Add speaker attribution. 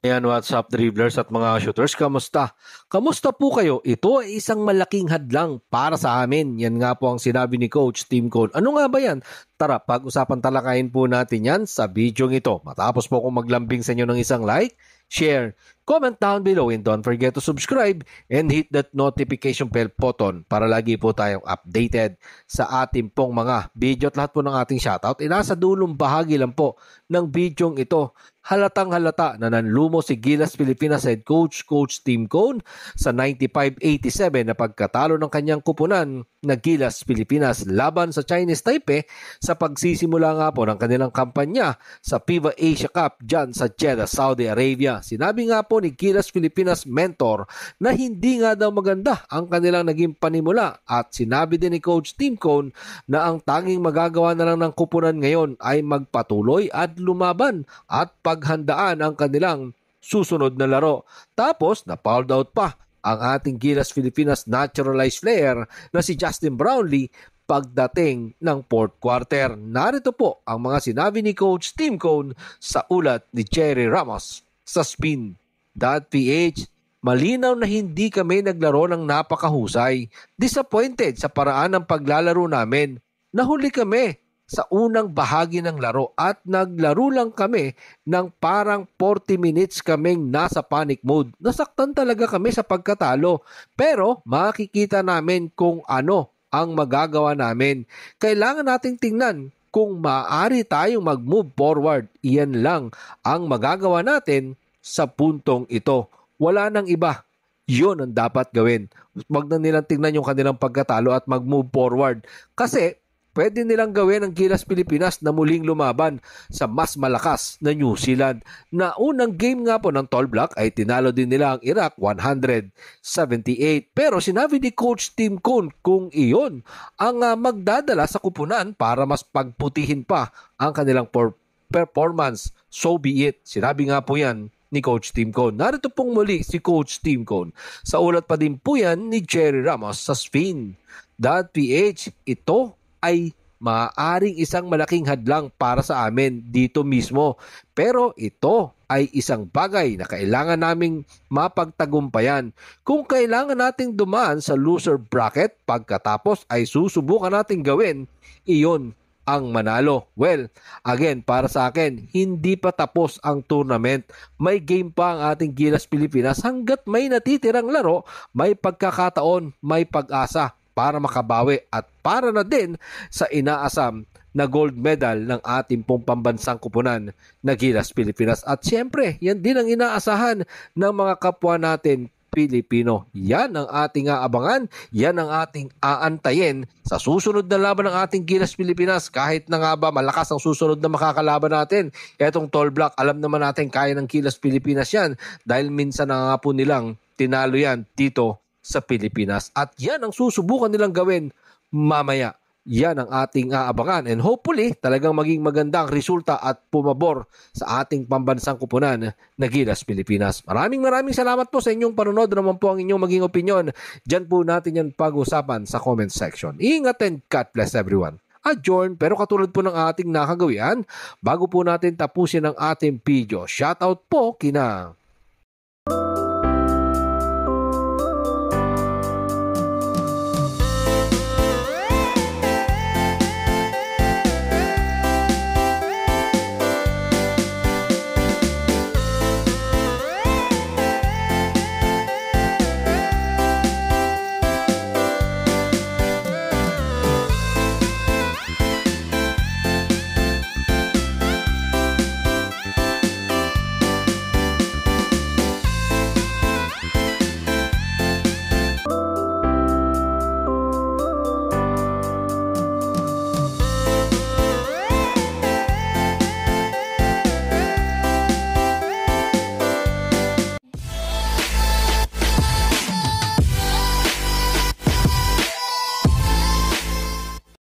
Speaker 1: Ayan, what's up dribblers at mga shooters, kamusta? Kamusta po kayo? Ito ay isang malaking hadlang para sa amin. Yan nga po ang sinabi ni Coach Tim Cone. Ano nga ba yan? Tara, pag-usapan talakayin po natin yan sa video ito. Matapos po akong maglambing sa inyo ng isang like, share, comment down below, and don't forget to subscribe and hit that notification bell button para lagi po tayong updated sa ating pong mga video at lahat po ng ating shoutout. Nasa dulong bahagi lang po ng video ito. Halatang halata na nanlumo si Gilas Pilipinas head coach Tim Cone sa 95-87 na pagkatalo ng kanyang kupunan na Gilas Pilipinas laban sa Chinese Taipei sa pagsisimula nga po ng kanilang kampanya sa FIBA Asia Cup dyan sa Jeddah, Saudi Arabia. Sinabi nga po ni Gilas Pilipinas mentor na hindi nga daw maganda ang kanilang naging panimula at sinabi din ni Coach Tim Cone na ang tanging magagawa na lang ng kupunan ngayon ay magpatuloy at lumaban at paghandaan ang kanilang susunod na laro. Tapos, na-fouled out pa ang ating Gilas Pilipinas naturalized player na si Justin Brownlee pagdating ng fourth quarter. Narito po ang mga sinabi ni Coach Tim Cone sa ulat ni Jerry Ramos sa Spin.ph. Malinaw na hindi kami naglaro ng napakahusay. Disappointed sa paraan ng paglalaro namin. Nahuli kami sa unang bahagi ng laro at naglaro lang kami ng parang 40 minutes kaming nasa panic mode. Nasaktan talaga kami sa pagkatalo pero makikita namin kung ano ang magagawa namin. Kailangan nating tingnan kung maaari tayong mag-move forward. Iyan lang ang magagawa natin sa puntong ito. Wala nang iba. Yun ang dapat gawin. Wag na nilang tingnan yung kanilang pagkatalo at mag-move forward. Kasi pwede nilang gawin ang Gilas Pilipinas na muling lumaban sa mas malakas na New Zealand. Na unang game nga po ng tall block ay tinalo din nila ang Iraq 178. Pero sinabi ni Coach Tim Cone kung iyon ang magdadala sa kupunan para mas pagputihin pa ang kanilang performance, so be it. Sinabi nga po yan ni Coach Tim Cone. Narito pong muli si Coach Tim Cone. Sa ulat pa din po yan ni Jerry Ramos sa Spin.ph. Ito ay maaaring isang malaking hadlang para sa amin dito mismo. Pero ito ay isang bagay na kailangan naming mapagtagumpayan. Kung kailangan nating dumaan sa loser bracket, pagkatapos ay susubukan nating gawin, iyon ang manalo. Well, again, para sa akin, hindi pa tapos ang tournament. May game pa ang ating Gilas Pilipinas. Hanggat may natitirang laro, may pagkakataon, may pag-asa para makabawi at para na din sa inaasam na gold medal ng ating pong pambansang kupunan na Gilas Pilipinas. At siyempre, yan din ang inaasahan ng mga kapwa natin Pilipino. Yan ang ating aabangan, yan ang ating aantayin sa susunod na laban ng ating Gilas Pilipinas. Kahit na nga ba malakas ang susunod na makakalaban natin, etong tall block, alam naman natin kaya ng Gilas Pilipinas yan dahil minsan na nga po nilang tinalo yan dito sa Pilipinas. At yan ang susubukan nilang gawin mamaya. Yan ang ating aabangan and hopefully talagang maging magandang resulta at pumabor sa ating pambansang kupunan na Gilas Pilipinas. Maraming salamat po sa inyong panonood. Naman po ang inyong maging opinion. Diyan po natin yan pag-usapan sa comment section. Ingat and God bless everyone. Adjourn, pero katulad po ng ating nakagawian, bago po natin tapusin ang ating video, shoutout po kina